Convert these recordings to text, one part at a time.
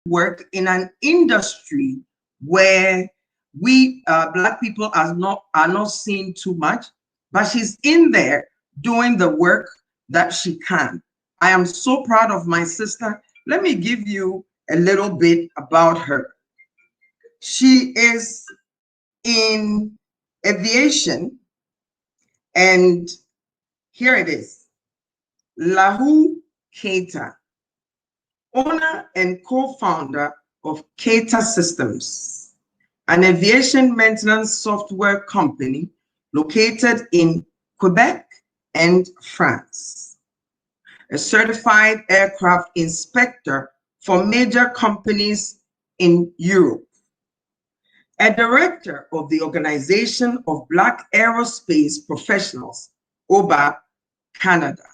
work in an industry where we Black people are not seen too much, but she's in there doing the work that she can. I am so proud of my sister. Let me give you a little bit about her. She is in aviation, and here it is. Lahu Keita, owner and co-founder of Keita Systems, an aviation maintenance software company located in Quebec and France. A certified aircraft inspector for major companies in Europe. A director of the Organization of Black Aerospace Professionals, OBA, Canada.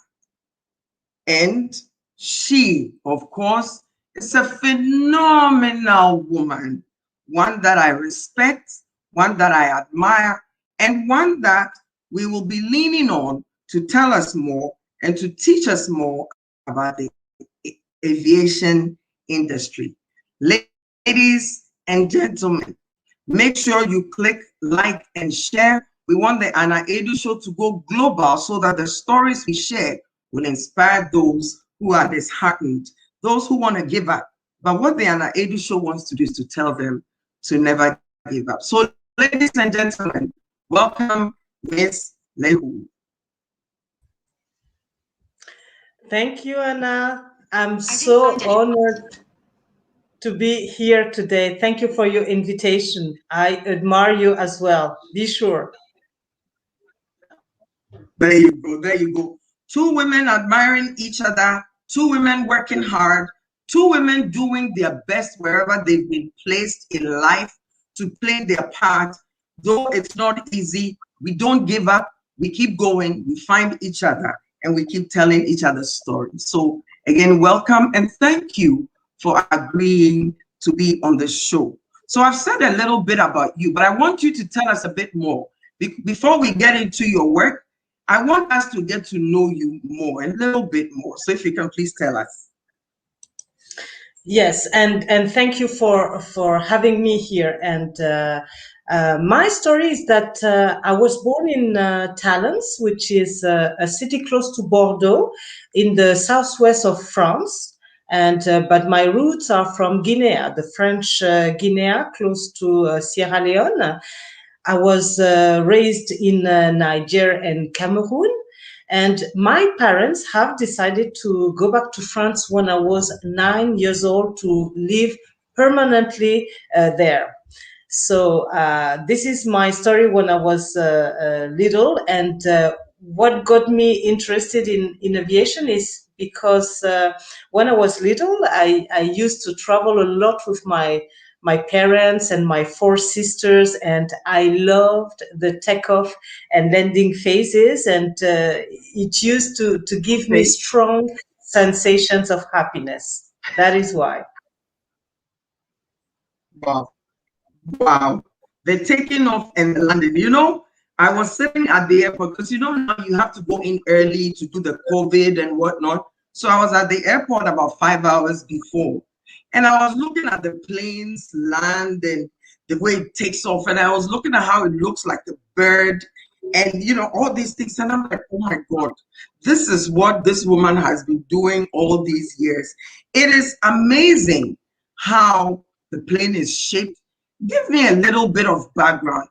And she, of course, is a phenomenal woman, one that I respect, one that I admire, and one that we will be leaning on to tell us more and to teach us more about the aviation industry. Ladies and gentlemen, make sure you click like and share. We want the Aidoo show to go global so that the stories we share will inspire those who are disheartened, those who want to give up. But what the Aidoo show wants to do is to tell them to never give up. So, ladies and gentlemen, welcome Miss Lehu. Thank you, Anna. I'm so honored to be here today. Thank you for your invitation. I admire you as well. Be sure. There you go. There you go. Two women admiring each other, two women working hard, two women doing their best wherever they've been placed in life to play their part. Though it's not easy, we don't give up. We keep going. We find each other and we keep telling each other's stories. So again, welcome and thank you for agreeing to be on the show. So I've said a little bit about you, but I want you to tell us a bit more. Before we get into your work, I want us to get to know you more, a little bit more. So if you can please tell us. Yes, and thank you for having me here. And my story is that I was born in Talence, which is a city close to Bordeaux in the southwest of France. And but my roots are from Guinea, the French Guinea, close to Sierra Leone. I was raised in Niger and Cameroon, and my parents have decided to go back to France when I was 9 years old to live permanently there. So this is my story when I was little, and what got me interested in aviation is because when I was little, I used to travel a lot with my parents and my four sisters, and I loved the takeoff and landing phases, and it used to give me strong sensations of happiness. That is why. Wow. Wow. The taking off and the landing. You know, I was sitting at the airport because you know now you have to go in early to do the COVID and whatnot. So I was at the airport about 5 hours before. And I was looking at the planes land and the way it takes off. And I was looking at how it looks like the bird and, you know, all these things. And I'm like, oh my God, this is what this woman has been doing all these years. It is amazing how the plane is shaped. Give me a little bit of background.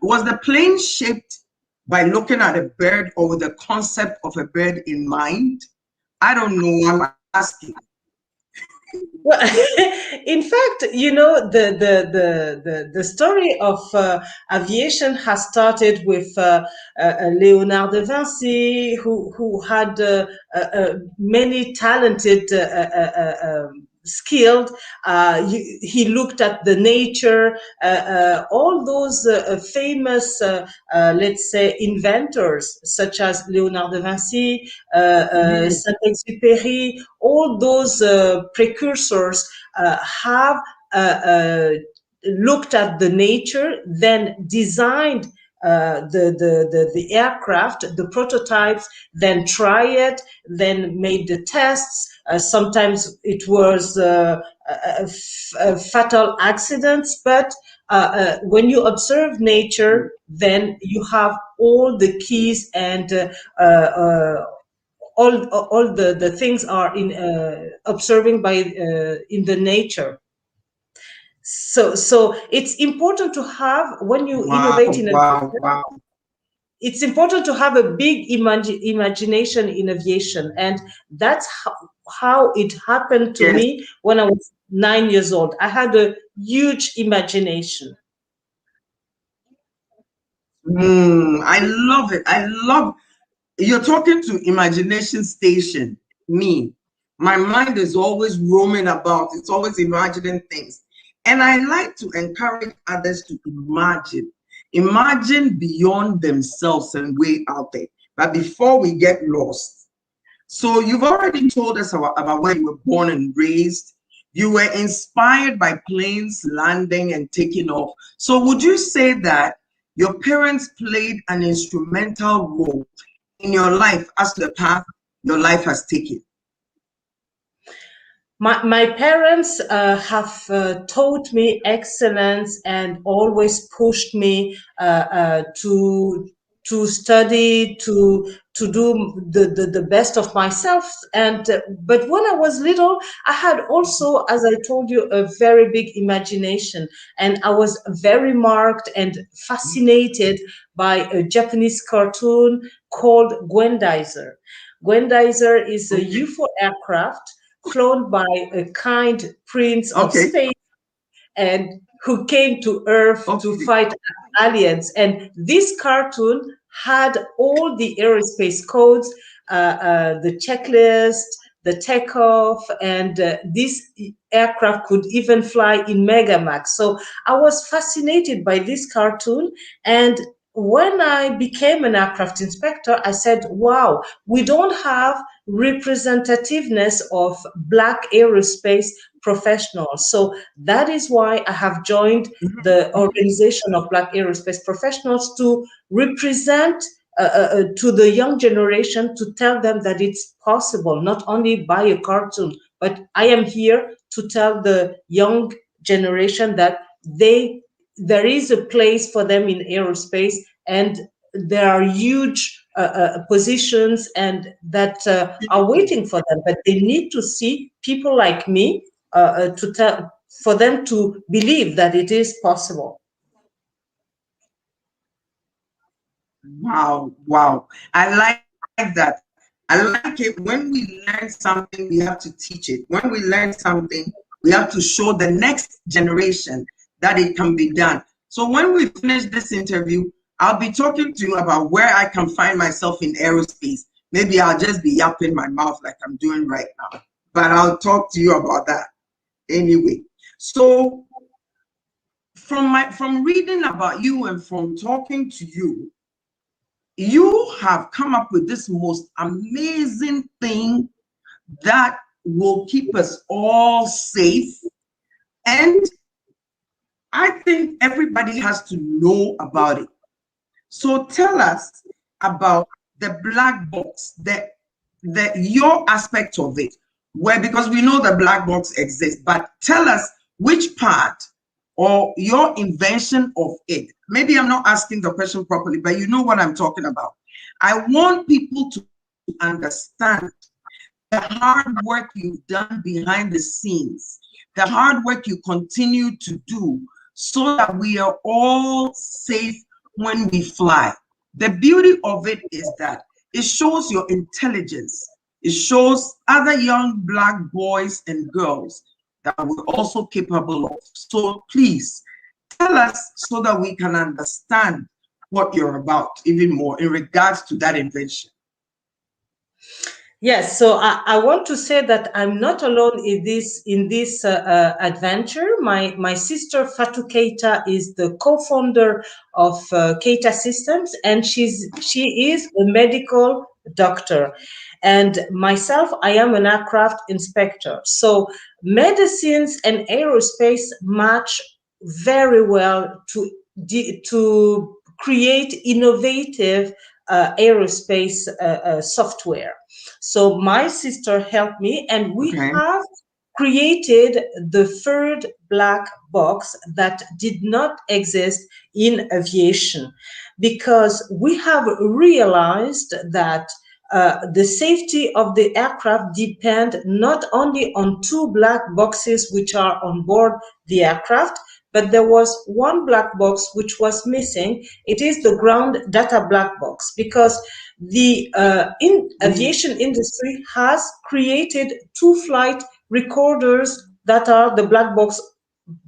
Was the plane shaped by looking at a bird or with the concept of a bird in mind? I don't know. I'm asking. Well, in fact, you know, the story of aviation has started with Léonard de Vinci, who had many talented, skilled. He looked at the nature, all those famous, let's say, inventors, such as Léonard de Vinci, Saint-Exupéry, all those precursors have looked at the nature, then designed the aircraft, the prototypes, then try it, then made the tests, Sometimes it was fatal accidents, but when you observe nature, then you have all the keys and all the things are in observing by in the nature. So it's important to have, when you innovate Wow, in wow, aviation, wow. it's important to have a big imagination in aviation, and that's how it happened to Yes. me when I was 9 years old. I had a huge imagination. I love it. I love you're talking to imagination station. Me, my mind is always roaming about. It's always imagining things. And I like to encourage others to imagine beyond themselves and way out there. But before we get lost, so you've already told us about where you were born and raised. You were inspired by planes landing and taking off. So would you say that your parents played an instrumental role in your life as to the path your life has taken? My parents have taught me excellence and always pushed me to study, to do the best of myself. And but when I was little, I had also, as I told you, a very big imagination, and I was very marked and fascinated by a Japanese cartoon called Gwendizer. Gwendizer is a Okay. UFO aircraft flown by a kind prince of Okay. space, and who came to Earth to Okay. fight aliens. And this cartoon had all the aerospace codes, the checklist, the takeoff, and this aircraft could even fly in Megamax. So I was fascinated by this cartoon. And when I became an aircraft inspector, I said, wow, we don't have representativeness of Black aerospace professionals. So that is why I have joined the Organization of Black Aerospace Professionals to represent to the young generation, to tell them that it's possible, not only by a cartoon, but I am here to tell the young generation that there is a place for them in aerospace, and there are huge positions and that are waiting for them, but they need to see people like me to tell, for them to believe that it is possible. Wow, wow. I like that. I like it. When we learn something, we have to teach it. When we learn something, we have to show the next generation that it can be done. So when we finish this interview, I'll be talking to you about where I can find myself in aerospace. Maybe I'll just be yapping my mouth like I'm doing right now, but I'll talk to you about that anyway. So from reading about you and from talking to you, you have come up with this most amazing thing that will keep us all safe. And I think everybody has to know about it. So tell us about the black box, the your aspect of it, where, because we know the black box exists, but tell us which part or your invention of it. Maybe I'm not asking the question properly, but you know what I'm talking about. I want people to understand the hard work you've done behind the scenes, the hard work you continue to do so that we are all safe when we fly. The beauty of it is that it shows your intelligence. It shows other young black boys and girls that we're also capable of. So please tell us so that we can understand what you're about even more in regards to that invention. Yes, so I want to say that I'm not alone in this adventure. My sister Fatou Keita is the co-founder of Keita Systems, and she is a medical doctor, and myself, I am an aircraft inspector. So medicines and aerospace match very well to create innovative aerospace software. So my sister helped me, and we Okay. have created the third black box that did not exist in aviation, because we have realized that the safety of the aircraft depend not only on two black boxes which are on board the aircraft, but there was one black box which was missing. It is the ground data black box, because the Mm, aviation industry has created two flight recorders that are the black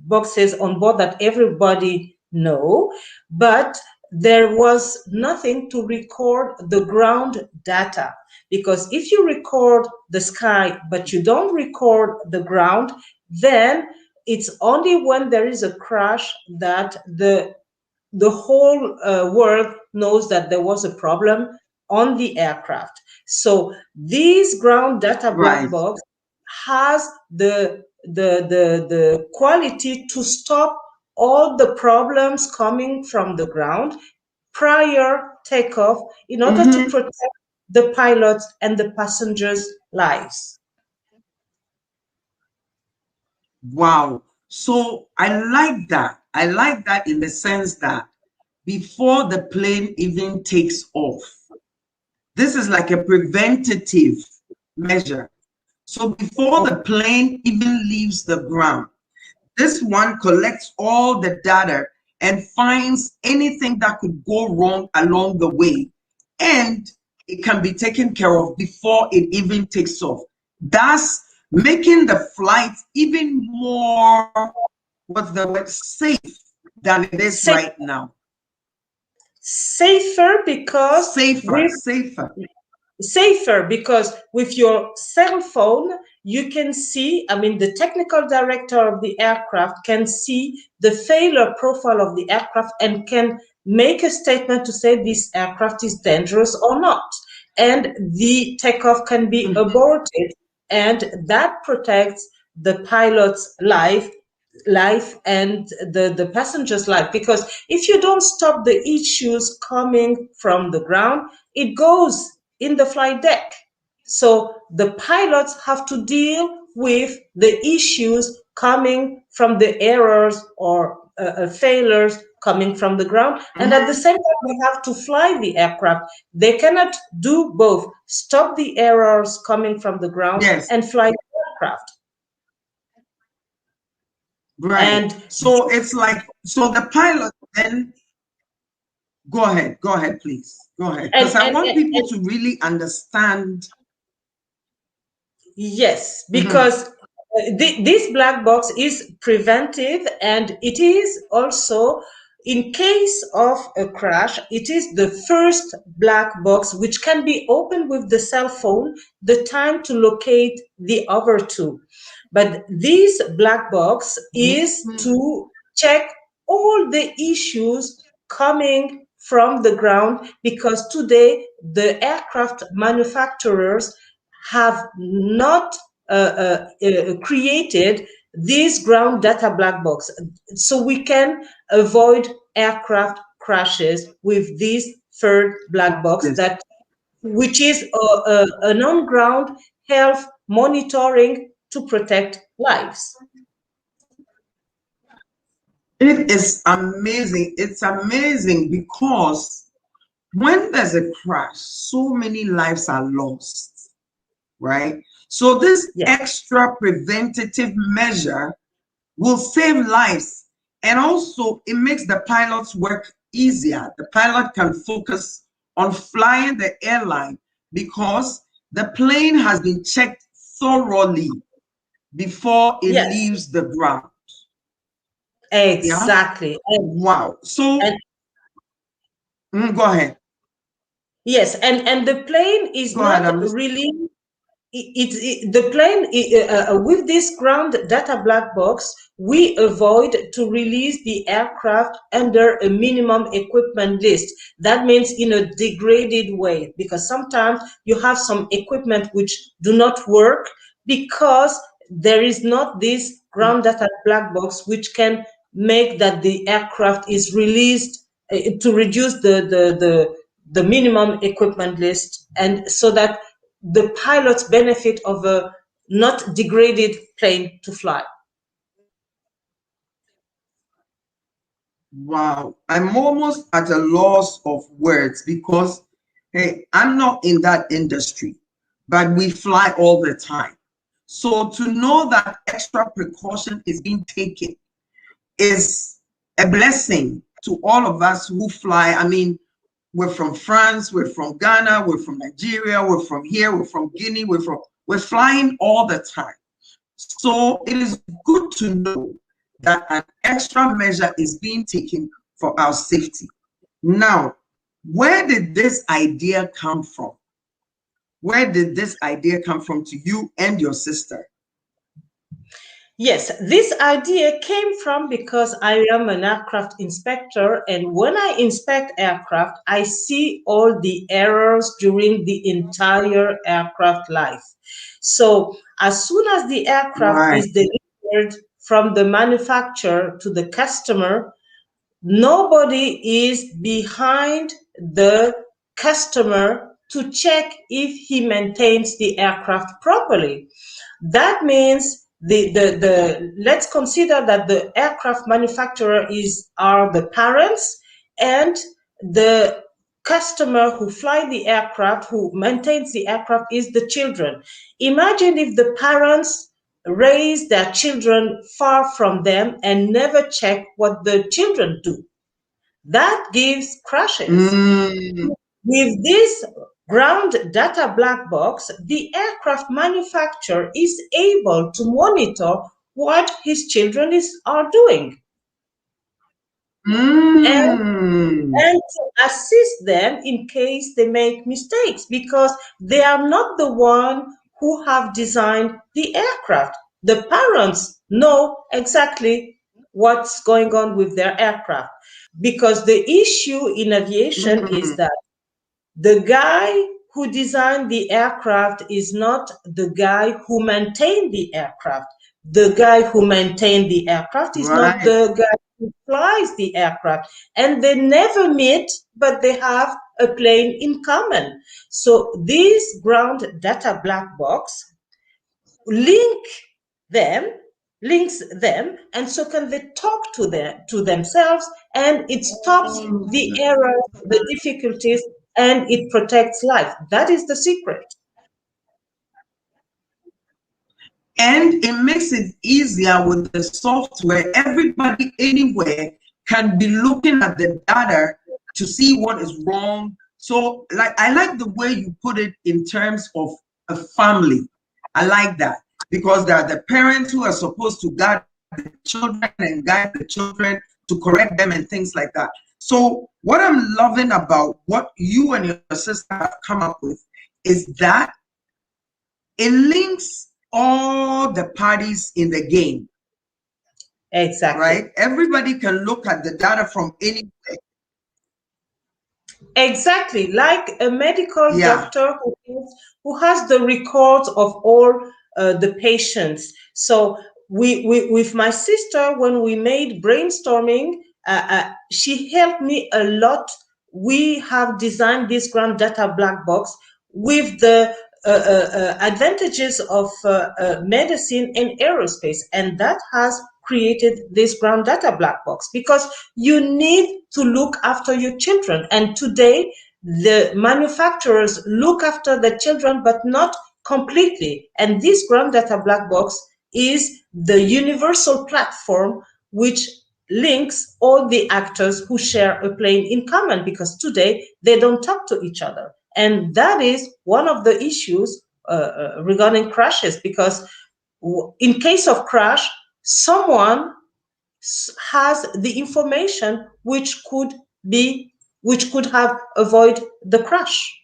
boxes on board that everybody know, but there was nothing to record the ground data, because if you record the sky but you don't record the ground, then it's only when there is a crash that the whole world knows that there was a problem on the aircraft. So this ground data black right. box has the quality to stop all the problems coming from the ground prior takeoff, in order to Hmm. protect the pilots and the passengers' lives. Wow. So I like that. I like that in the sense that before the plane even takes off, this is like a preventative measure. So before the plane even leaves the ground, this one collects all the data and finds anything that could go wrong along the way. And it can be taken care of before it even takes off, thus making the flight even more, what's the word, safe than it is Sa- right now. Safer because Safer, with safer. safer because with your cell phone you can see, I mean, the technical director of the aircraft can see the failure profile of the aircraft and can make a statement to say this aircraft is dangerous or not, and the takeoff can be aborted, and that protects the pilot's life and the passenger's life, because if you don't stop the issues coming from the ground, it goes in the flight deck. So the pilots have to deal with the issues coming from the errors or failures coming from the ground. And at the Mhm. same time, they have to fly the aircraft. They cannot do both, stop the errors coming from the ground Yes, and fly the aircraft. right. And So it's like, so the pilot then, go ahead, please. Go ahead. and Because I and, want and, people and to really understand. yes, Mhm. because this black box is preventive, and it is also, in case of a crash, it is the first black box which can be opened with the cell phone, the time to locate the other two. But this black box is Mhm. to check all the issues coming from the ground, because today the aircraft manufacturers have not created this ground data black box, so we can avoid aircraft crashes with this third black box, Yes. that which is an on-ground health monitoring to protect lives. It is amazing. It's amazing because when there's a crash, so many lives are lost, right? So this Yes, extra preventative measure will save lives. And also, it makes the pilot's work easier. The pilot can focus on flying the airline because the plane has been checked thoroughly before it yes, leaves the ground. Yeah. exactly. Wow. So, And go ahead. yes, and the plane is Go ahead. not I'm listening. really the plane, with this ground data black box, we avoid to release the aircraft under a minimum equipment list. That means in a degraded way, because sometimes you have some equipment which do not work because there is not this ground data black box which can make that the aircraft is released, to reduce the minimum equipment list, and so that the pilot's benefit of a not degraded plane to fly. Wow, I'm almost at a loss of words because, hey, I'm not in that industry, but we fly all the time. So to know that extra precaution is being taken is a blessing to all of us who fly. I mean, we're from France, we're from Ghana, we're from Nigeria, we're from here, we're from Guinea, we're flying all the time. So it is good to know that an extra measure is being taken for our safety. Now, where did this idea come from? Where did this idea come from to you and your sister? Yes, this idea came from because I am an aircraft inspector, and when I inspect aircraft, I see all the errors during the entire aircraft life. So, as soon as the aircraft Right. is delivered from the manufacturer to the customer, nobody is behind the customer to check if he maintains the aircraft properly. That means the let's consider that the aircraft manufacturer are the parents, and the customer who fly the aircraft, who maintains the aircraft, is the children. Imagine if the parents raise their children far from them and never check what the children do. That gives crashes. Mm, With this ground data black box, the aircraft manufacturer is able to monitor what his children are doing, and, mm, and to assist them in case they make mistakes, because they are not the one who have designed the aircraft. The parents know exactly what's going on with their aircraft, because the issue in aviation is mm, that the guy who designed the aircraft is not the guy who maintained the aircraft. The guy who maintained the aircraft is not right. the guy who flies the aircraft. And they never meet, but they have a plane in common. So this ground data black box link them links them, and so can they talk to themselves, and it stops the errors, the difficulties, and it protects life. That is the secret. And it makes it easier with the software. Everybody anywhere can be looking at the data to see what is wrong. So, like, I like the way you put it in terms of a family. I like that because there are the parents who are supposed to guide the children and guide the children to correct them and things like that. So, what I'm loving about what you and your sister have come up with is that it links all the parties in the game, Exactly. right? Everybody can look at the data from anywhere. Exactly, like a medical Yeah. doctor who has the records of all the patients. So with my sister, when we made brainstorming, she helped me a lot. We have designed this grand data black box with the advantages of medicine and aerospace, and that has created this ground data black box, because you need to look after your children, and today the manufacturers look after the children but not completely, and this ground data black box is the universal platform which links all the actors who share a plane in common, because today they don't talk to each other. And that is one of the issues regarding crashes, because in case of crash, someone has the information which could have avoided the crash.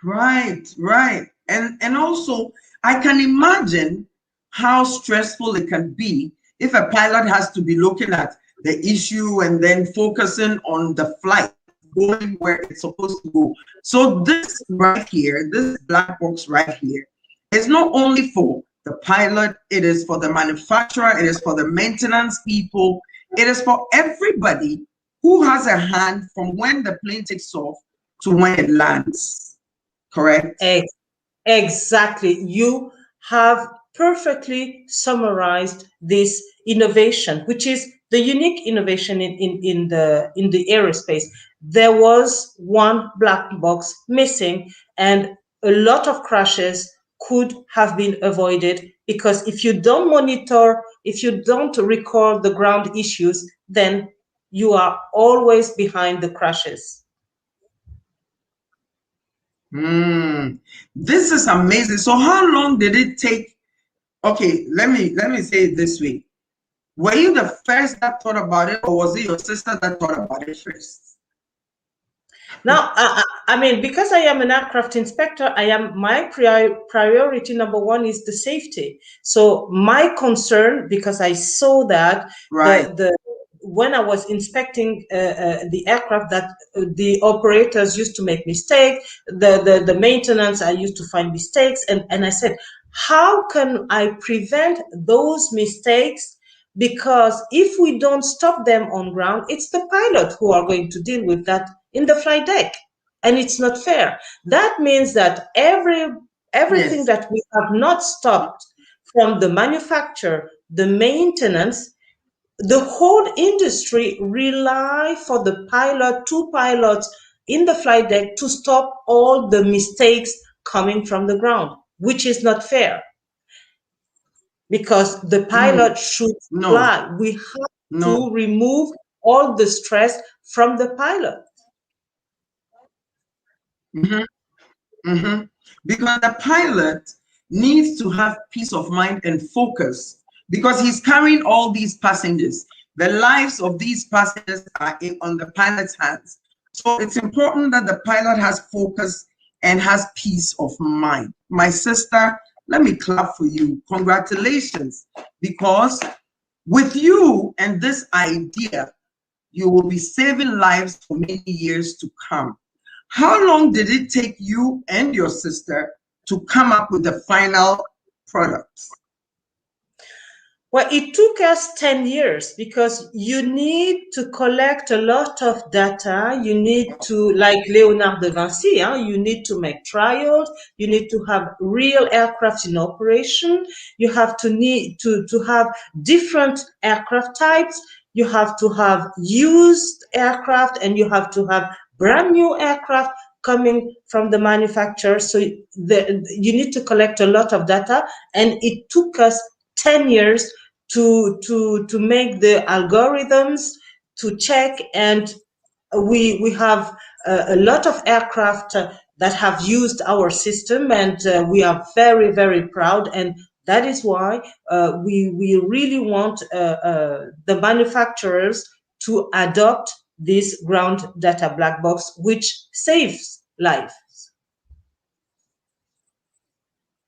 Right, right. And also I can imagine how stressful it can be if a pilot has to be looking at the issue and then focusing on the flight going where it's supposed to go. So this right here, this black box right here, is not only for the pilot, it is for the manufacturer, it is for the maintenance people, it is for everybody who has a hand from when the plane takes off to when it lands, correct? Ex- Exactly. You have perfectly summarized this innovation, which is the unique innovation in the aerospace. There was one black box missing, and a lot of crashes could have been avoided because if you don't monitor, if you don't record the ground issues, then you are always behind the crashes. Hmm. This is amazing. So how long did it take? Okay, let me say it this way. Were you the first that thought about it, or was it your sister that thought about it first? Now, I mean, because I am an aircraft inspector, I am my priority number one is the safety. So my concern, because I saw that Right. the when I was inspecting the aircraft, that the operators used to make mistakes, the maintenance I used to find mistakes, and I said, how can I prevent those mistakes? Because if we don't stop them on ground, it's the pilot who are going to deal with that in the flight deck, and it's not fair. That means that everything Yes. that we have not stopped, from the manufacture, the maintenance, the whole industry rely for the pilot, two pilots in the flight deck to stop all the mistakes coming from the ground, which is not fair because the Mm, pilot should no, fly. We have no. to remove all the stress from the pilot. Mhm, mhm. Because the pilot needs to have peace of mind and focus because he's carrying all these passengers. The lives of these passengers are on the pilot's hands. So it's important that the pilot has focus and has peace of mind. My sister, let me clap for you. Congratulations, because with you and this idea, you will be saving lives for many years to come. How long did it take you and your sister to come up with the final product? Well, it took us 10 years because you need to collect a lot of data. You need to, like Leonardo da Vinci, you need to make trials. You need to have real aircraft in operation. You have to need to have different aircraft types. You have to have used aircraft and you have to have brand new aircraft coming from the manufacturer. So you need to collect a lot of data, and it took us 10 years to make the algorithms to check, and we have a lot of aircraft that have used our system, and we are very proud, and that is why we really want the manufacturers to adopt this ground data black box, which saves life.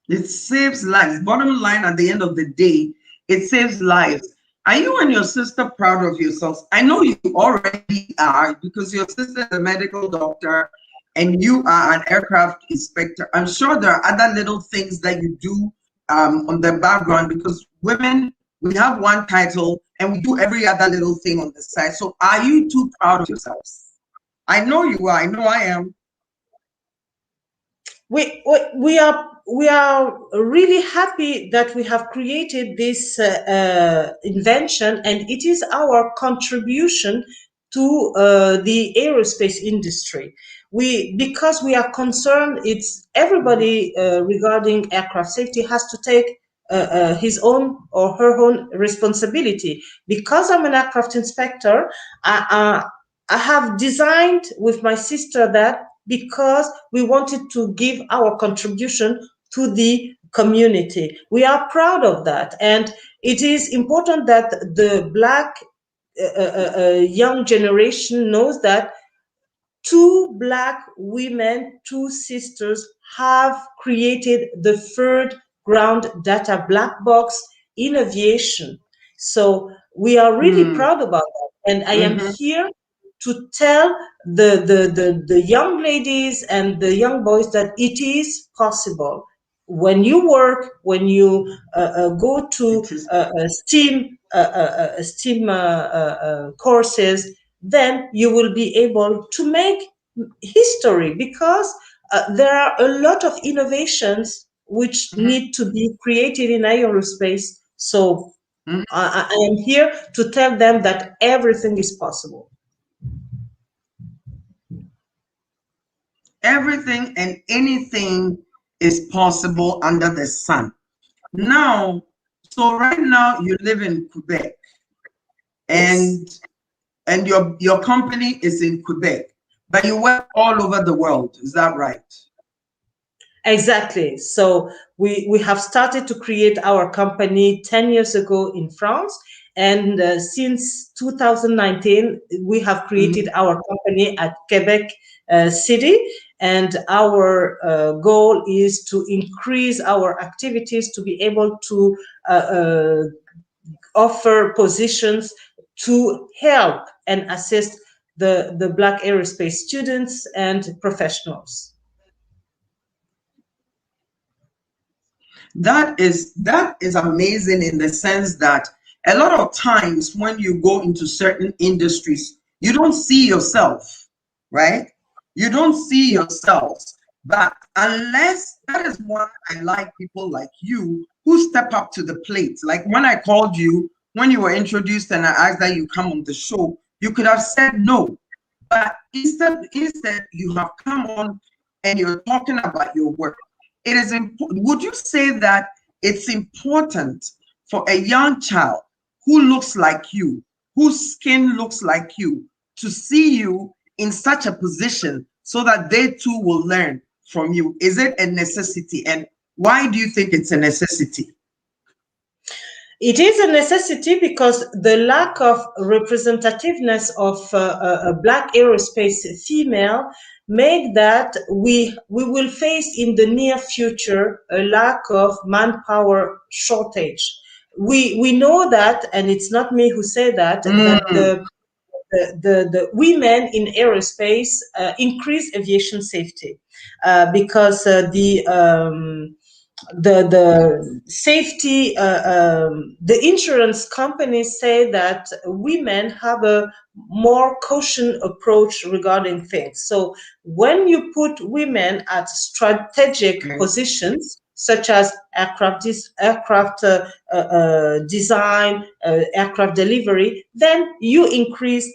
It saves lives. Bottom line, at the end of the day, it saves lives. Are you and your sister proud of yourselves? I know you already are because your sister is a medical doctor and you are an aircraft inspector. I'm sure there are other little things that you do on the background because women, we have one title and we do every other little thing on the side. So are you too proud of yourselves? I know you are. I know I am. We are really happy that we have created this invention, and it is our contribution to the aerospace industry. We Because we are concerned, it's everybody regarding aircraft safety has to take his own or her own responsibility. Because I'm an aircraft inspector, I have designed with my sister that because we wanted to give our contribution to the community. We are proud of that. And it is important that the Black young generation knows that two Black women, two sisters, have created the third ground data black box in aviation. So we are really Mm, proud about that. And I am mhm. here to tell the young ladies and the young boys that it is possible. When you work, when you go to It is. STEAM courses, then you will be able to make history, because there are a lot of innovations which need to be created in aerospace. So Mhm. I am here to tell them that everything is possible. Everything and anything is possible under the sun. Now, so right now you live in Quebec, Yes. and your company is in Quebec, but you work all over the world. Is that right? Exactly. So we have started to create our company 10 years ago in France. And since 2019, we have created Mhm. our company at Quebec City. And our goal is to increase our activities to be able to offer positions to help and assist the Black aerospace students and professionals. That is amazing in the sense that a lot of times when you go into certain industries, you don't see yourself, right? You don't see yourselves. But unless that is why I like people like you who step up to the plate. Like when I called you, when you were introduced and I asked that you come on the show, you could have said no. But instead you have come on and you're talking about your work. It is important. Would you say that it's important for a young child who looks like you, whose skin looks like you, to see you in such a position so that they too will learn from you? Is it a necessity? And why do you think it's a necessity? It is a necessity because the lack of representativeness of a Black aerospace female make that we will face in the near future a lack of manpower shortage. We know that, and it's not me who say that, that Mm, the women in aerospace increase aviation safety because the safety the insurance companies say that women have a more caution approach regarding things. So when you put women at strategic okay. positions such as aircraft design, aircraft delivery, then you increase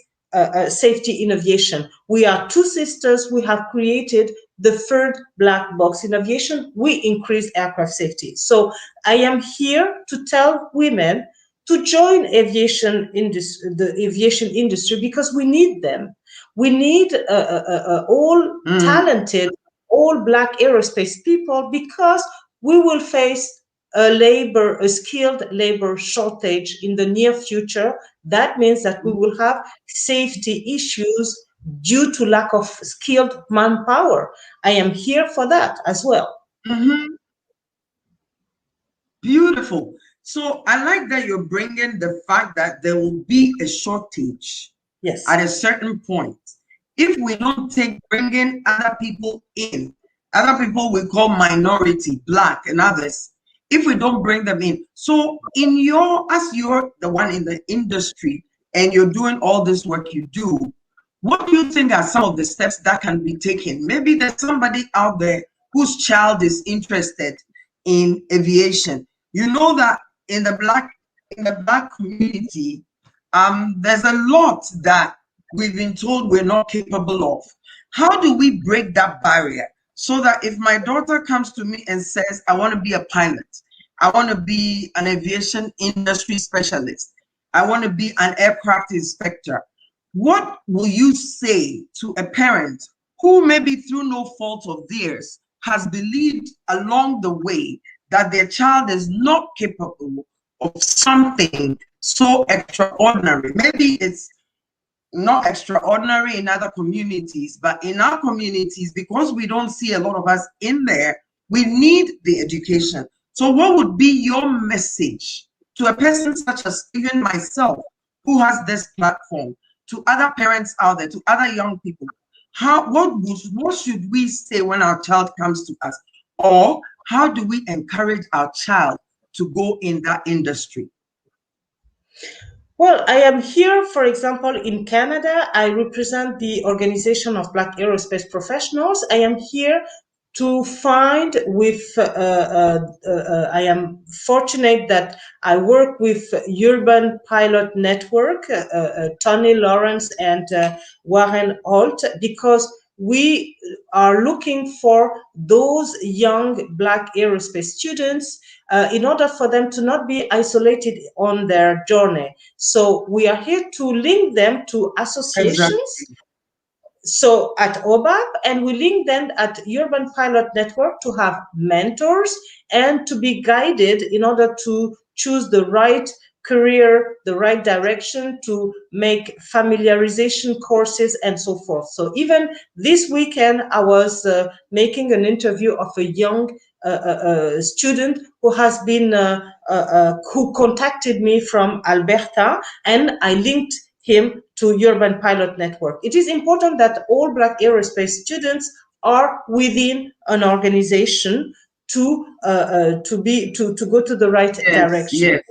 safety innovation. We are two sisters. We have created the third black box in aviation. We increase aircraft safety. So I am here to tell women to join the aviation industry, because we need them. We need all Mm, talented, all black aerospace people, because we will face a skilled labor shortage in the near future. That means that we will have safety issues due to lack of skilled manpower. I am here for that as well. mhm. Beautiful. So I like that you're bringing the fact that there will be a shortage at Yes. a certain point. If we don't take bringing other people in, other people we call minority, black and others, if we don't bring them in. So as you're the one in the industry and you're doing all this work you do, what do you think are some of the steps that can be taken? Maybe there's somebody out there whose child is interested in aviation. You know that in the black community, there's a lot that we've been told we're not capable of. How do we break that barrier so that if my daughter comes to me and says, I want to be a pilot, I want to be an aviation industry specialist, I want to be an aircraft inspector, what will you say to a parent who, maybe through no fault of theirs, has believed along the way that their child is not capable of something so extraordinary? Maybe it's not extraordinary in other communities, but in our communities, because we don't see a lot of us in there, we need the education. So, what would be your message to a person such as even myself, who has this platform, to other parents out there, to other young people? What should we say when our child comes to us? Or how do we encourage our child to go in that industry? Well, I am here, for example, in Canada. I represent the Organization of Black Aerospace Professionals. I am here to find with, I am fortunate that I work with Urban Pilot Network, Tony Lawrence and Warren Holt, because we are looking for those young Black aerospace students in order for them to not be isolated on their journey. So we are here to link them to associations, Exactly. so at OBAP, and we link them at Urban Pilot Network to have mentors and to be guided in order to choose the right career, the right direction, to make familiarization courses and so forth. So even this weekend, I was making an interview of a young student who has been who contacted me from Alberta, and I linked him to Urban Pilot Network. It is important that all Black aerospace students are within an organization to go to the right Yes, direction. yes,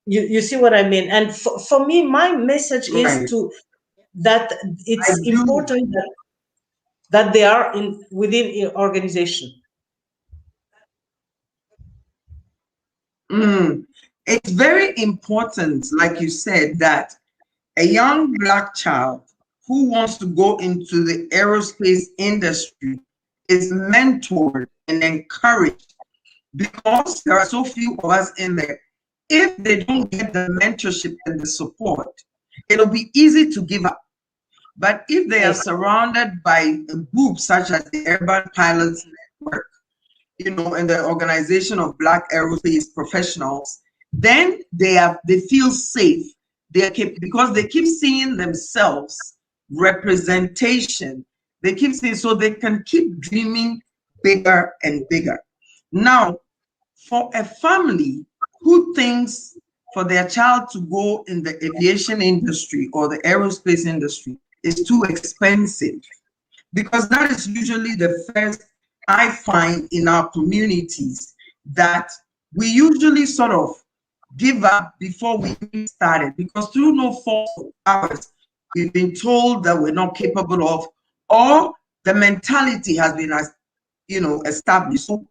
You see what I mean? And for me, my message is right. to that I it's do. important that they are in within an organization. Mm. It's very important, like you said, that a young Black child who wants to go into the aerospace industry is mentored and encouraged because there are so few of us in there. If they don't get the mentorship and the support, it'll be easy to give up. But if they are Yes. surrounded by a group such as the Urban Pilots Network, and the Organization of Black Aerospace Professionals, then they feel safe. Because they keep seeing themselves representation. They keep seeing, so they can keep dreaming bigger and bigger. Now, for a family who thinks for their child to go in the aviation industry or the aerospace industry is too expensive, because that is usually the first I find in our communities, that we usually sort of give up before we even started, because through no fault of ours, we've been told that we're not capable of, or the mentality has been, established. So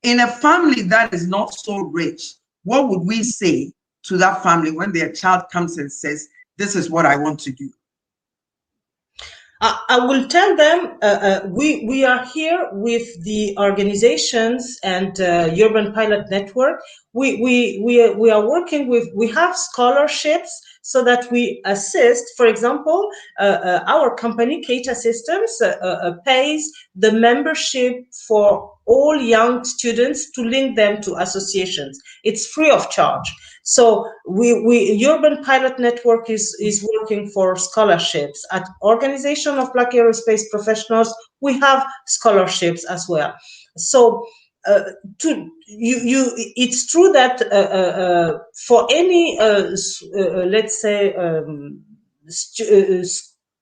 in a family that is not so rich, what would we say to that family when their child comes and says, this is what I want to do? I will tell them we are here with the organizations and Urban Pilot Network. We are working with, we have scholarships so that we assist. For example, our company, Keita Systems, pays the membership for all young students to link them to associations. It's free of charge. So we Urban Pilot Network is working for scholarships. At Organization of Black Aerospace Professionals, we have scholarships as well. So uh, it's true that for any let's say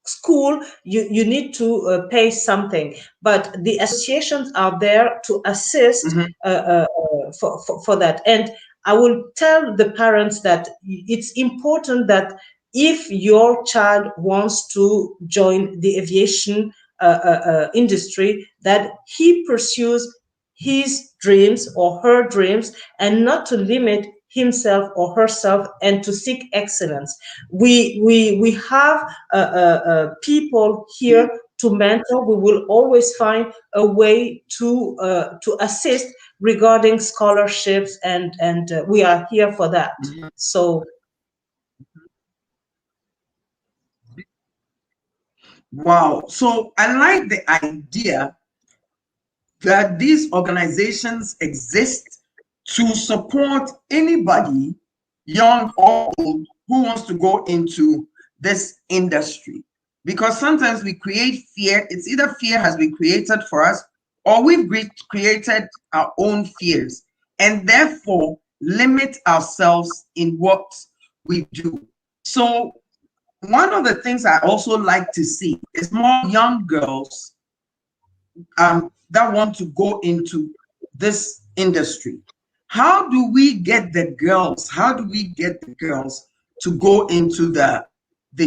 school, you need to pay something, but the associations are there to assist Mhm. for that. And I will tell the parents that it's important that if your child wants to join the aviation industry, that he pursues his dreams or her dreams, and not to limit himself or herself, and to seek excellence. We have people here to mentor. We will always find a way to assist regarding scholarships, and we are here for that. Mhm. So Wow. So I like the idea that these organizations exist to support anybody, young or old, who wants to go into this industry. Because sometimes we create fear. It's either fear has been created for us, or we've created our own fears, and therefore limit ourselves in what we do. So one of the things I also like to see is more young girls that want to go into this industry. How do we get the girls? How do we get the girls to go into the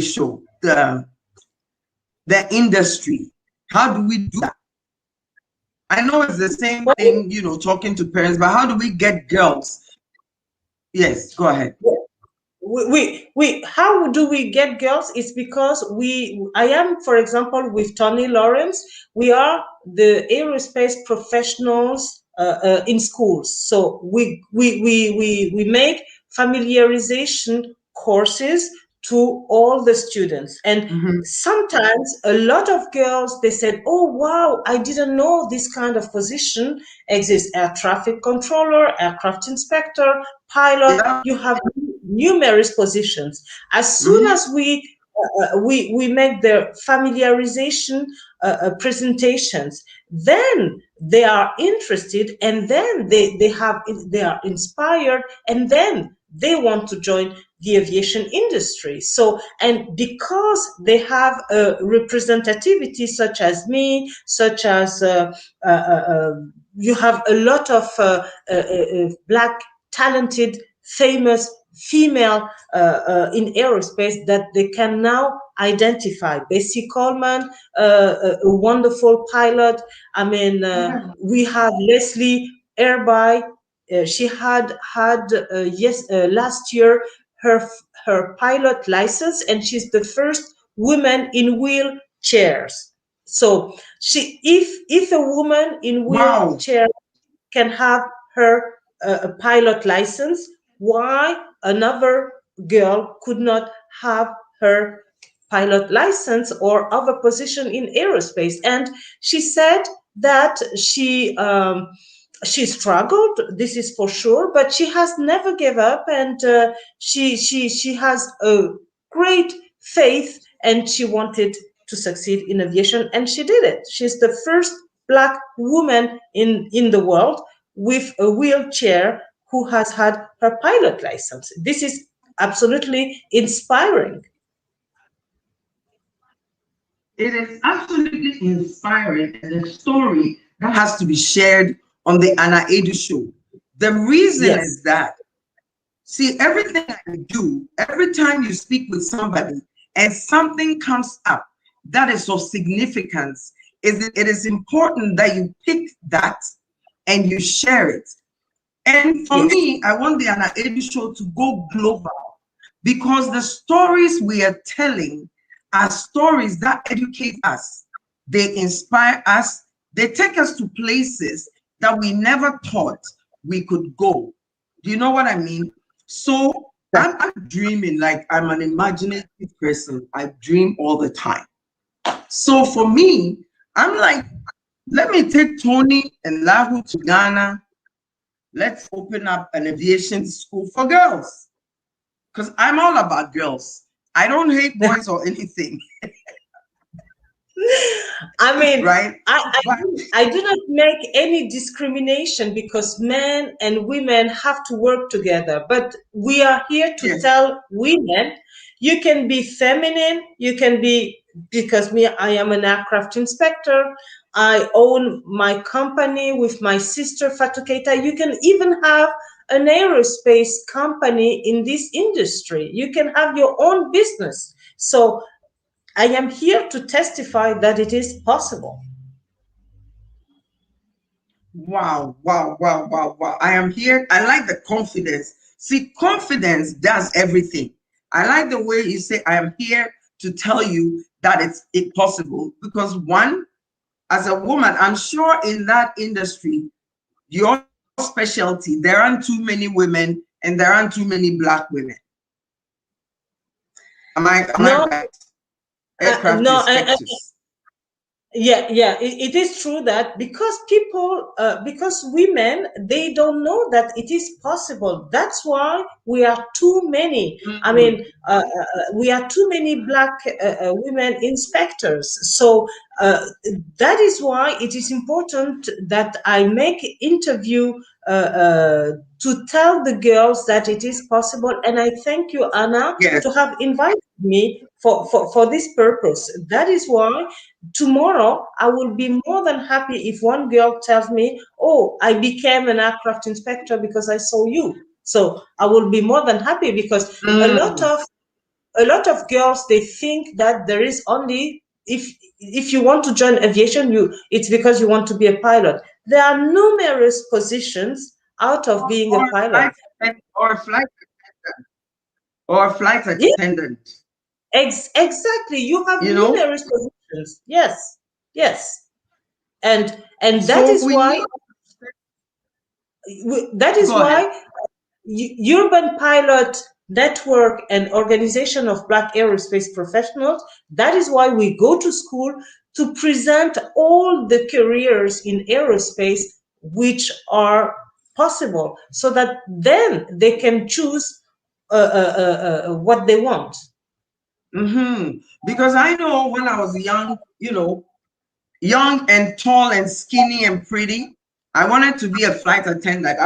show, the industry? How do we do that? I know it's the same thing, talking to parents, but how do we get girls? Yes, go ahead. We how do we get girls? It's because I am, for example, with Tony Lawrence, we are the aerospace professionals in schools. So we make familiarization courses to all the students. And Mm-hmm. sometimes a lot of girls, they said, oh wow, I didn't know this kind of position exists. Air traffic controller, aircraft inspector, pilot, Yeah. you have numerous positions. As soon Mm-hmm. as we make the familiarization presentations, then they are interested, and then they are inspired, and then they want to join the aviation industry. So, and because they have a representativity such as me, such as you have a lot of black talented famous female in aerospace that they can now identify. Bessie Coleman, a wonderful pilot. I mean, we have Leslie Airby. She had last year her her pilot license, and she's the first woman in wheelchairs. So if a woman in Wow. wheelchair can have her pilot license, why another girl could not have her pilot license or other position in aerospace? And she said that she struggled, this is for sure, but she has never give up, and she has a great faith, and she wanted to succeed in aviation, and she did it. She's the first black woman in the world with a wheelchair who has had her pilot license. This is absolutely inspiring. It is absolutely inspiring and a story that has to be shared on the Anna Aidoo show. The reason Yes. is that, see, everything I do, every time you speak with somebody and something comes up that is of significance, it is important that you pick that and you share it. And for Yes. me, I want the Anna Aidoo show to go global because the stories we are telling are stories that educate us, they inspire us, they take us to places that we never thought we could go. Do you know what I mean? So I'm dreaming, like I'm an imaginative person. I dream all the time. So for me, I'm like, let me take Tony and Lahu to Ghana. Let's open up an aviation school for girls. Because I'm all about girls. I don't hate boys or anything, I mean, right? But I do not make any discrimination because men and women have to work together. But we are here to yes, tell women you can be feminine, you can be, because me, I am an aircraft inspector. I own my company with my sister Fatou Keita. You can even have an aerospace company in this industry. You can have your own business. So I am here to testify that it is possible. wow, wow, wow, wow, wow. I am here. I like the confidence. See, confidence does everything. I like the way you say, I am here to tell you that it's possible. Because one, as a woman, I'm sure in that industry, your specialty, there aren't too many women and there aren't too many black women. Am I No, right? Aircraft no, inspectors. yeah, it is true that because people, because women, they don't know that it is possible. That's why we are too many. I Mm. mean, we are too many black women inspectors. So that is why it is important that I make interview to tell the girls that it is possible. And I thank you, Anna, Yes. to have invited me for this purpose. That is why tomorrow I will be more than happy if one girl tells me, oh, I became an aircraft inspector because I saw you. So I will be more than happy, because Mm. a lot of girls, they think that there is only, if you want to join aviation, you it's because you want to be a pilot. There are numerous positions out of being a Or pilot. flight or flight or flight Yeah, attendant. exactly. You have You know, numerous positions. Yes, yes, and that so is we why need. that is Go ahead. why Urban Pilot Network and Organization of Black Aerospace Professionals, that is why we go to school to present all the careers in aerospace which are possible, so that then they can choose what they want. Because I know when I was young, young and tall and skinny and pretty, I wanted to be a flight attendant.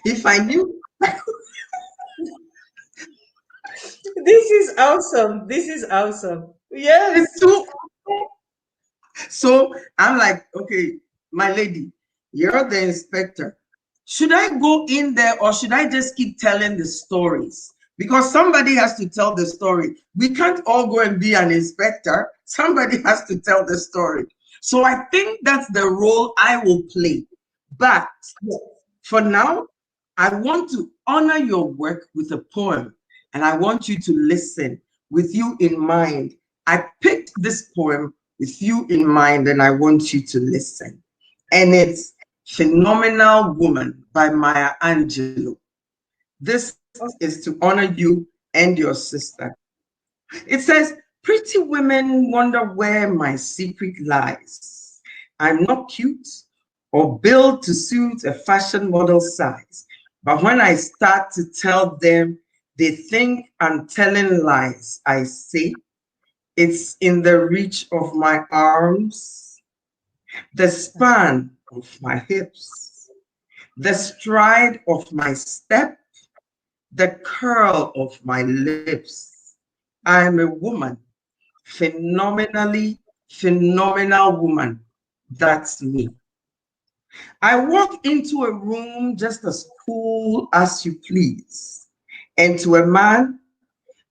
If I knew. This is awesome. This is awesome. Yes. It's too. So I'm like, okay, my lady, you're the inspector. Should I go in there or should I just keep telling the stories? Because somebody has to tell the story. We can't all go and be an inspector. Somebody has to tell the story. So I think that's the role I will play. But for now, I want to honor your work with a poem, and I want you to listen with you in mind. I picked this poem with you in mind, and I want you to listen. And it's Phenomenal Woman by Maya Angelou. This is to honor you and your sister. It says, pretty women wonder where my secret lies. I'm not cute or built to suit a fashion model size. But when I start to tell them, they think I'm telling lies. I say, it's in the reach of my arms, the span of my hips, the stride of my step, the curl of my lips. I'm a woman, phenomenal woman. That's me. I walk into a room just as cool as you please. And to a man,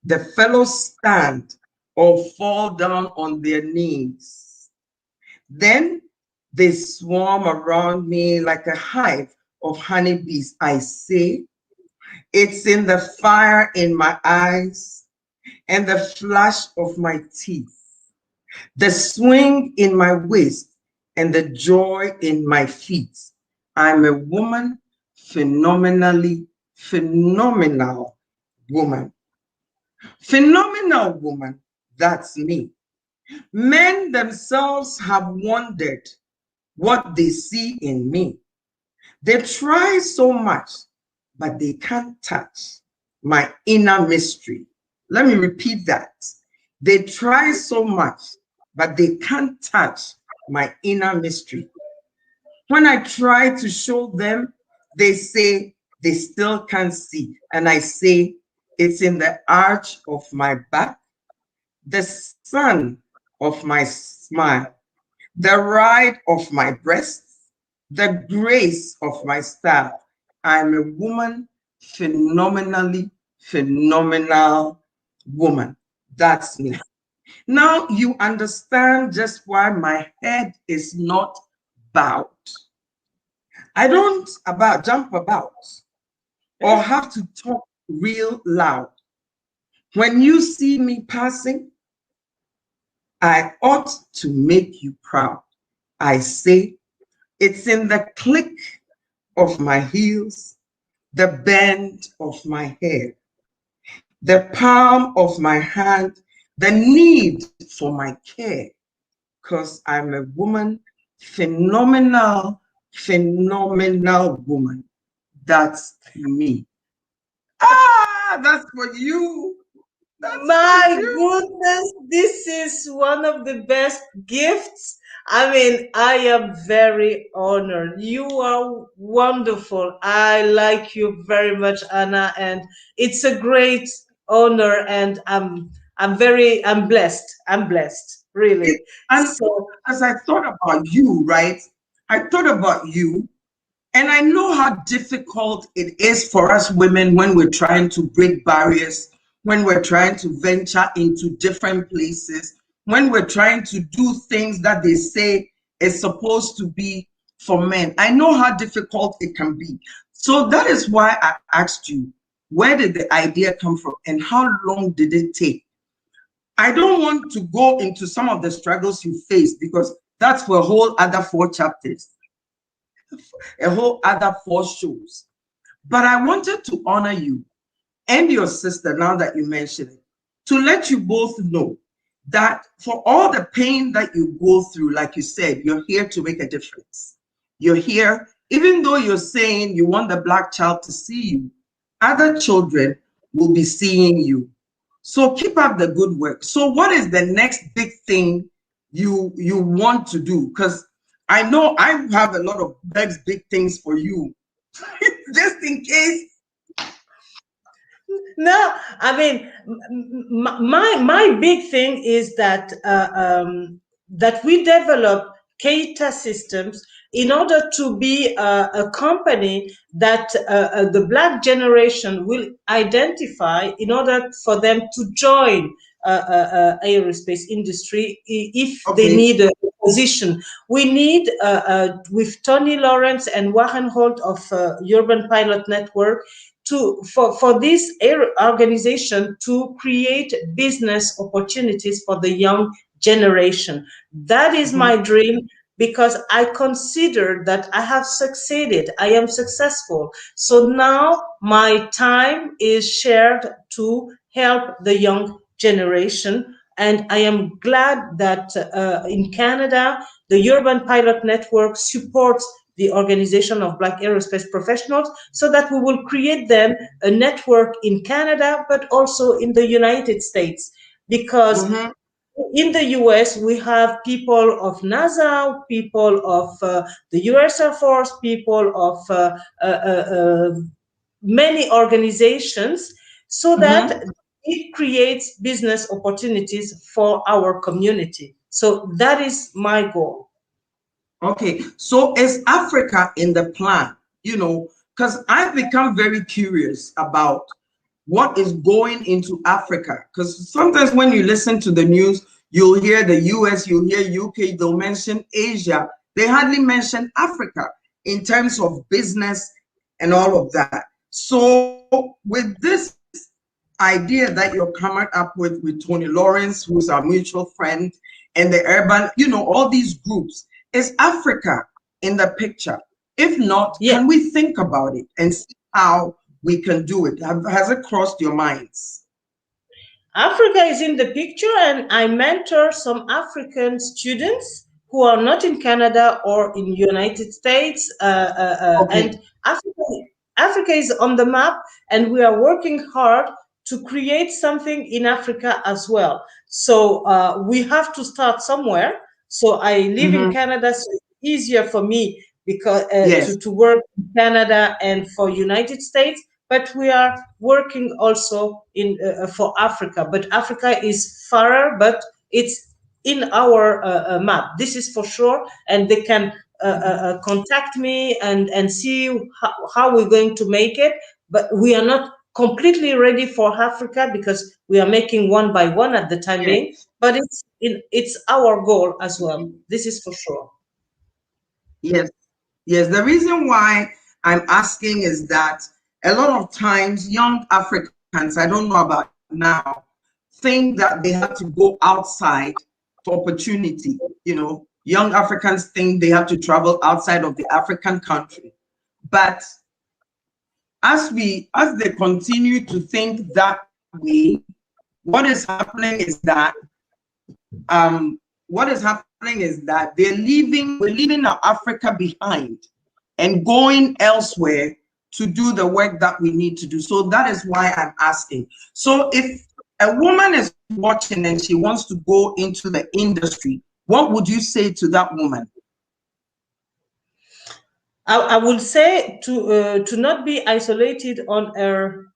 the fellows stand or fall down on their knees. Then they swarm around me like a hive of honeybees. I say, it's in the fire in my eyes and the flash of my teeth, the swing in my waist and the joy in my feet. I'm a woman, phenomenal woman. Phenomenal woman, that's me. Men themselves have wondered what they see in me. They try so much, but they can't touch my inner mystery. Let me repeat that. They try so much, but they can't touch my inner mystery. When I try to show them, they say they still can't see. And I say, it's in the arch of my back, the sun of my smile, the ride of my breasts, the grace of my style. I'm a woman, phenomenal woman. That's me. Now you understand just why my head is not bowed. I don't jump about or have to talk real loud. When you see me passing, I ought to make you proud. I say, it's in the click of my heels, the bend of my hair, the palm of my hand, the need for my care, because I'm a woman, phenomenal woman. That's me. That's for you. That's for My you. goodness, this is one of the best gifts. I mean, I am very honored. You are wonderful. I like you very much, Anna, and it's a great honor, and I'm blessed. I'm blessed, really. And So as I thought about you, right? I thought about you, And I know how difficult it is for us women when we're trying to break barriers, when we're trying to venture into different places, when we're trying to do things that they say is supposed to be for men. I know how difficult it can be. So that is why I asked you, where did the idea come from and how long did it take? I don't want to go into some of the struggles you faced because that's for a whole other 4 chapters, a whole other 4 shows. But I wanted to honor you and your sister, now that you mention it, to let you both know that for all the pain that you go through, like you said, you're here to make a difference. You're here, even though you're saying you want the Black child to see you, other children will be seeing you. So keep up the good work. So what is the next big thing you want to do? Because I know I have a lot of next big things for you, just in case. No, I mean, my big thing is that that we develop Keita systems in order to be a company that the Black generation will identify in order for them to join aerospace industry if they Okay. need a position. We need, with Tony Lawrence and Warren Holt of Urban Pilot Network, for this organization to create business opportunities for the young generation. That is Mhm. my dream because I consider that I have succeeded. I am successful. So now my time is shared to help the young generation. And I am glad that in Canada, the Urban Pilot Network supports the Organization of Black Aerospace Professionals so that we will create then a network in Canada, but also in the United States. Because Mhm. in the US, we have people of NASA, people of the US Air Force, people of many organizations, so that Mhm. it creates business opportunities for our community. So that is my goal. Okay, so is Africa in the plan? Because I've become very curious about what is going into Africa. Because sometimes when you listen to the news, you'll hear the US, you'll hear UK, they'll mention Asia. They hardly mention Africa in terms of business and all of that. So with this idea that you're coming up with Tony Lawrence, who's our mutual friend, and the urban, all these groups, is Africa in the picture? If not, Yeah. can we think about it and see how we can do it? Has it crossed your minds? Africa is in the picture, and I mentor some African students who are not in Canada or in United States, and Okay. Africa is on the map, and we are working hard to create something in Africa as well. So we have to start somewhere. So I live in Mm-hmm. Canada, so it's easier for me because Yes. to work in Canada and for United States, but we are working also in for Africa. But Africa is far, but it's in our map. This is for sure, and they can contact me and see how we're going to make it. But we are not completely ready for Africa because we are making one by one at the time being. Yes. But it's our goal as well. This is for sure. Yes. Yes. The reason why I'm asking is that a lot of times young Africans, I don't know about now, think that they have to go outside for opportunity. Young Africans think they have to travel outside of the African country. But as they continue to think that way, what is happening is that we're leaving our Africa behind and going elsewhere to do the work that we need to do. So that is why I'm asking. So if a woman is watching and she wants to go into the industry, what would you say to that woman? I would say to not be isolated on her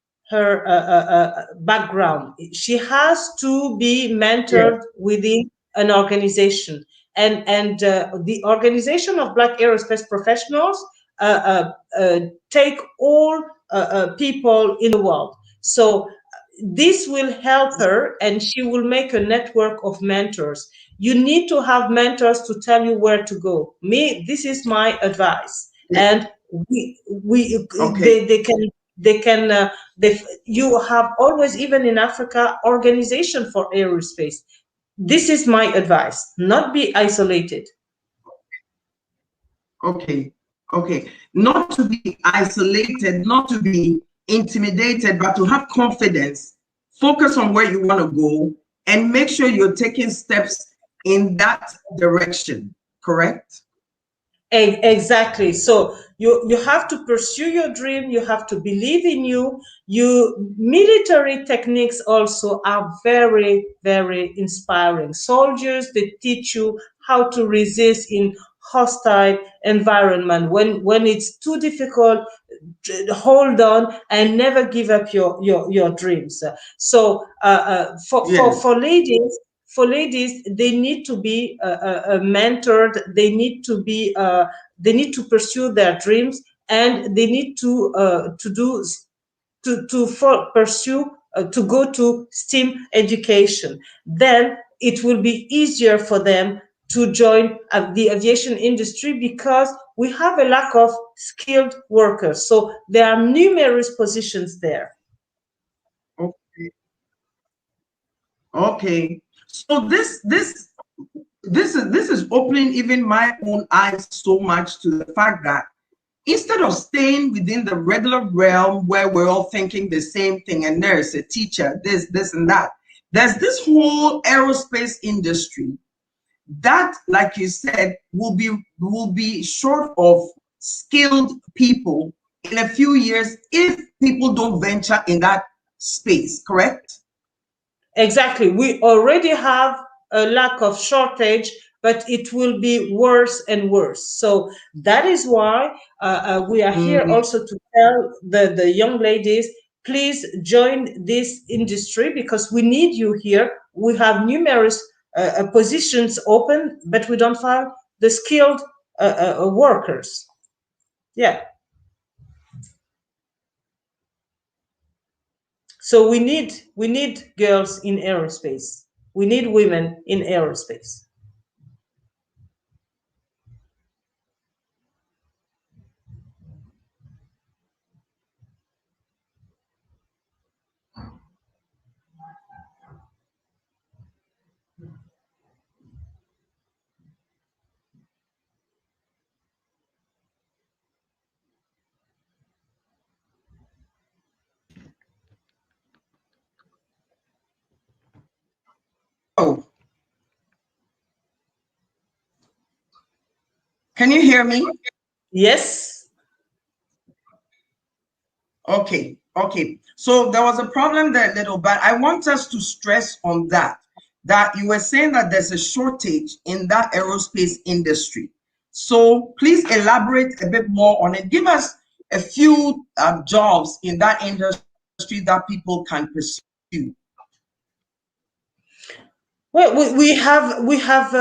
background. She has to be Yes. mentored within an organization, and the organization of Black aerospace professionals take all people in the world. So this will help her, and she will make a network of mentors. You need to have mentors to tell you where to go. This is my advice. And we Okay. they can you have always, even in Africa, organization for aerospace. This is my advice: not be isolated. Okay. Okay. Not to be isolated, not to be intimidated, but to have confidence, focus on where you want to go, and make sure you're taking steps in that direction. Correct? Exactly. So you have to pursue your dream. You have to believe in you. Military techniques also are very, very inspiring. Soldiers, they teach you how to resist in hostile environment. When it's too difficult, hold on and never give up your dreams. So Yes. for ladies, they need to be mentored. They need to pursue their dreams, and they need pursue to go to STEAM education. Then it will be easier for them to join the aviation industry, because we have a lack of skilled workers. So there are numerous positions there. Okay. Okay. So this is opening even my own eyes so much to the fact that instead of staying within the regular realm where we're all thinking the same thing, and there's a teacher, this and that, there's this whole aerospace industry that, like you said, will be short of skilled people in a few years if people don't venture in that space. Correct? Exactly. We already have a lack of shortage, but it will be worse and worse. So that is why we are here Mm, also to tell the young ladies, please join this industry, because we need you here. We have numerous positions open, but we don't find the skilled workers. Yeah. So we need girls in aerospace. We need women in aerospace. oh, can you hear me? Yes. Okay, okay. So there was a problem there, little, but I want us to stress on that you were saying that there's a shortage in that aerospace industry. So please elaborate a bit more on it. Give us a few jobs in that industry that people can pursue. Well, we have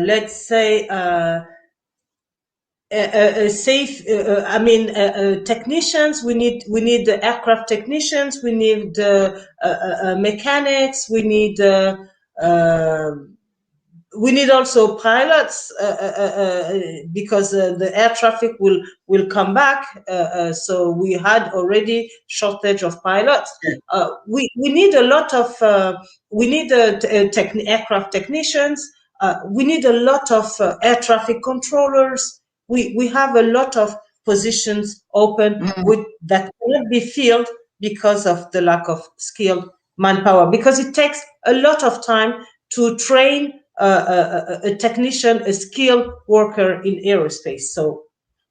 let's say safe. Technicians. We need the aircraft technicians. We need mechanics. Uh, we need also pilots, because the air traffic will come back. So we had already shortage of pilots. We need a lot of we need aircraft technicians. We need a lot of air traffic controllers. We have a lot of positions open with that cannot be filled because of the lack of skilled manpower, because it takes a lot of time to train a technician, a skilled worker in aerospace. So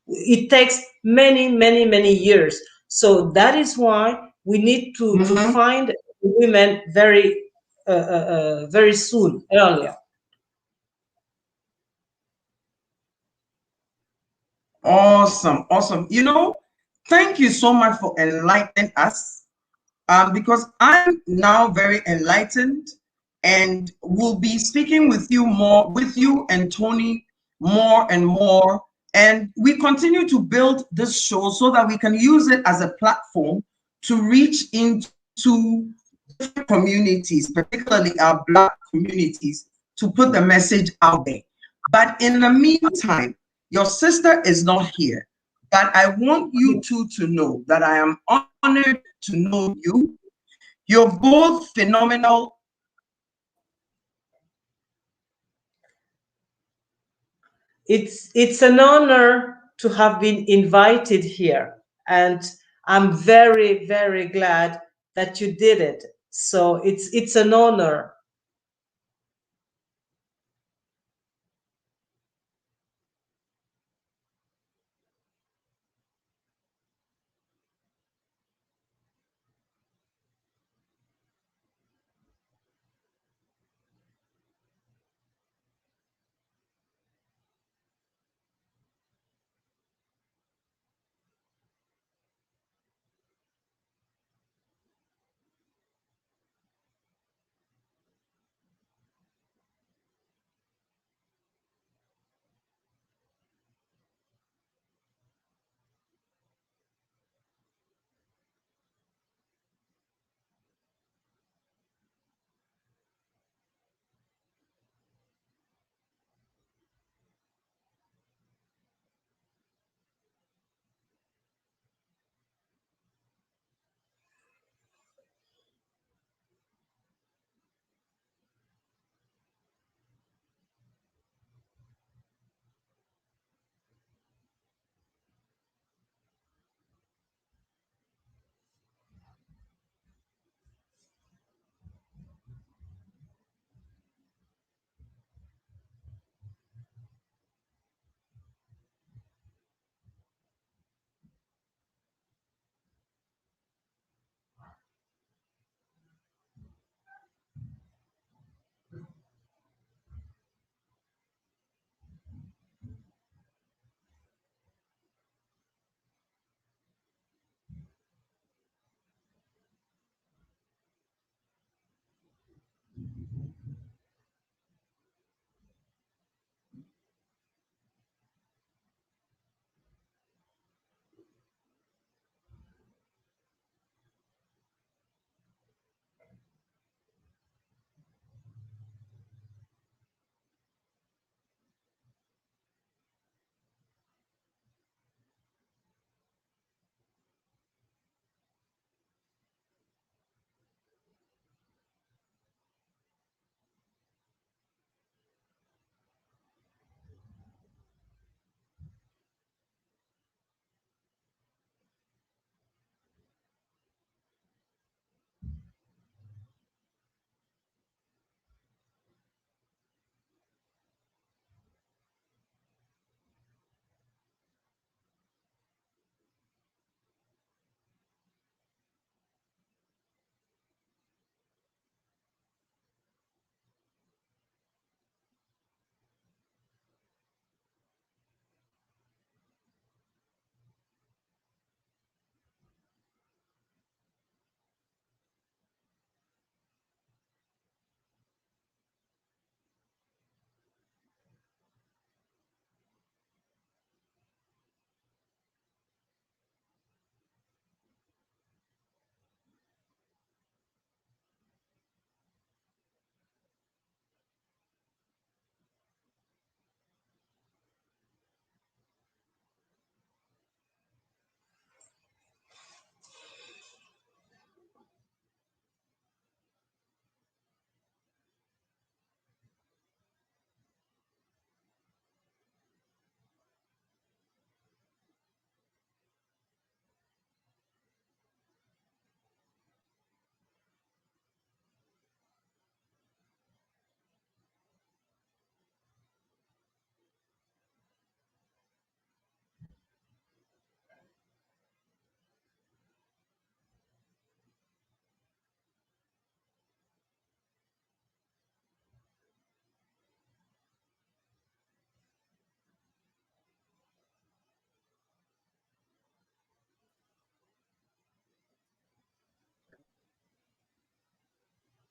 it takes many, many, many years. So that is why we need to find women very soon, earlier. Awesome, awesome. Thank you so much for enlightening us. Because I'm now very enlightened, and will be speaking with you and Tony more and more And we continue to build this show so that we can use it as a platform to reach into different communities, particularly our Black communities, to put the message out there. But in the meantime, your sister is not here. But I want you two to know that I am honored to know you. You're both phenomenal. It's an honor to have been invited here, and I'm very, very glad that you did it. So it's an honor.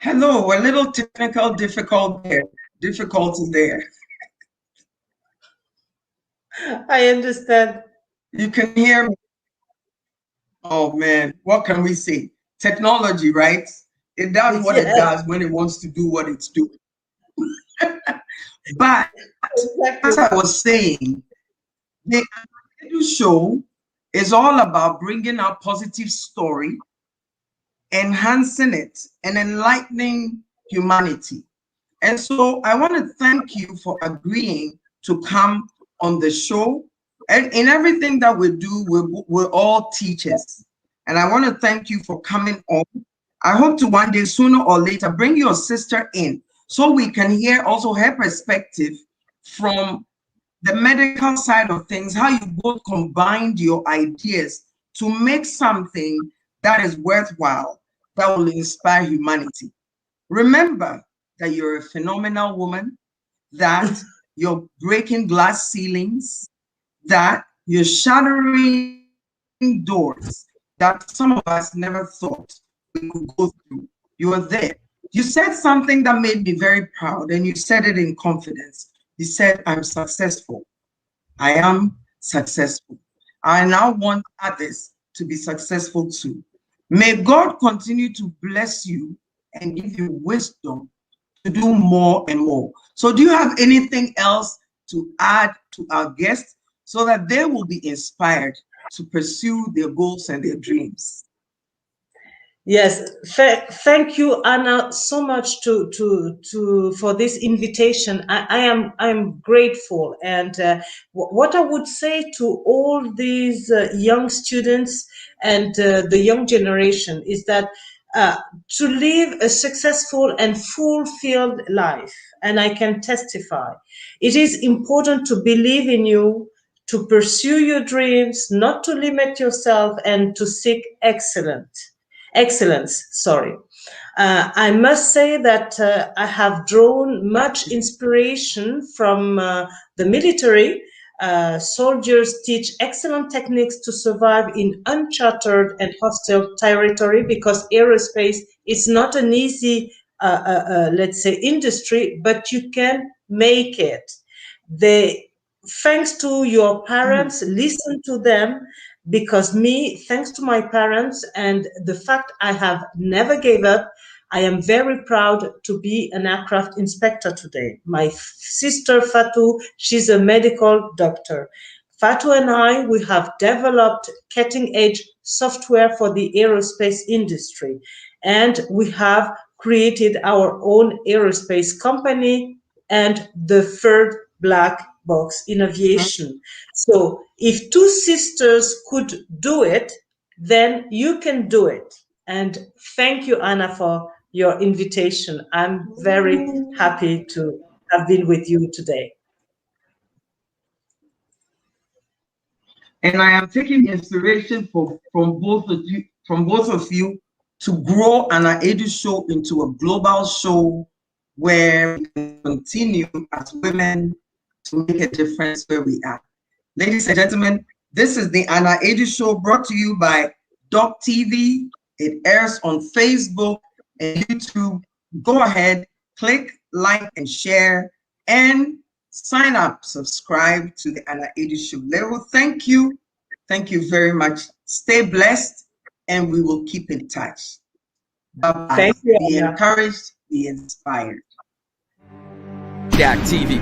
Hello, a little technical difficult there, difficulty there. I understand. You can hear me. Oh man, what can we say? Technology, right? It does what it Yes, does when it wants to do what it's doing. But as exactly. I was saying, the Aidoo show is all about bringing our positive story, enhancing it, and enlightening humanity. And so I want to thank you for agreeing to come on the show. And in everything that we do, we're all teachers. And I want to thank you for coming on. I hope to one day, sooner or later, bring your sister in so we can hear also her perspective from the medical side of things, how you both combined your ideas to make something that is worthwhile, that will inspire humanity. Remember that you're a phenomenal woman, that you're breaking glass ceilings, that you're shattering doors that some of us never thought we could go through. You are there. You said something that made me very proud, and you said it in confidence. You said, I'm successful. I am successful. I now want others to be successful too. May God continue to bless you and give you wisdom to do more and more. So, do you have anything else to add to our guests so that they will be inspired to pursue their goals and their dreams? Yes, thank you, Anna, so much to for this invitation. I am grateful, and what I would say to all these young students and the young generation is that uh, to live a successful and fulfilled life, and I can testify, it is important to believe in you, to pursue your dreams, not to limit yourself, and to seek excellence. Sorry. I must say that I have drawn much inspiration from the military. Soldiers teach excellent techniques to survive in uncharted and hostile territory because aerospace is not an easy, let's say, industry, but you can make it. They, thanks to your parents, listen to them, because me, thanks to my parents and the fact I have never gave up, I am very proud to be an aircraft inspector today. My sister Fatou, she's a medical doctor. Fatou and I, we have developed cutting edge software for the aerospace industry. And we have created our own aerospace company and the third black box in aviation. So if two sisters could do it, then you can do it. And thank you, Anna, for your invitation. I'm very happy to have been with you today. And I am taking inspiration from both of you to grow an Aidoo show into a global show where we can continue as women to make a difference where we are. Ladies and gentlemen, this is the Anna Aidoo Show, brought to you by Doc TV. It airs on Facebook and YouTube. Go ahead, click, like, and share, and sign up, subscribe to the Anna Aidoo Show. Level, thank you. Thank you very much. Stay blessed, and we will keep in touch. Bye-bye. Thank you, Be Anna. encouraged, be inspired. Dak TV.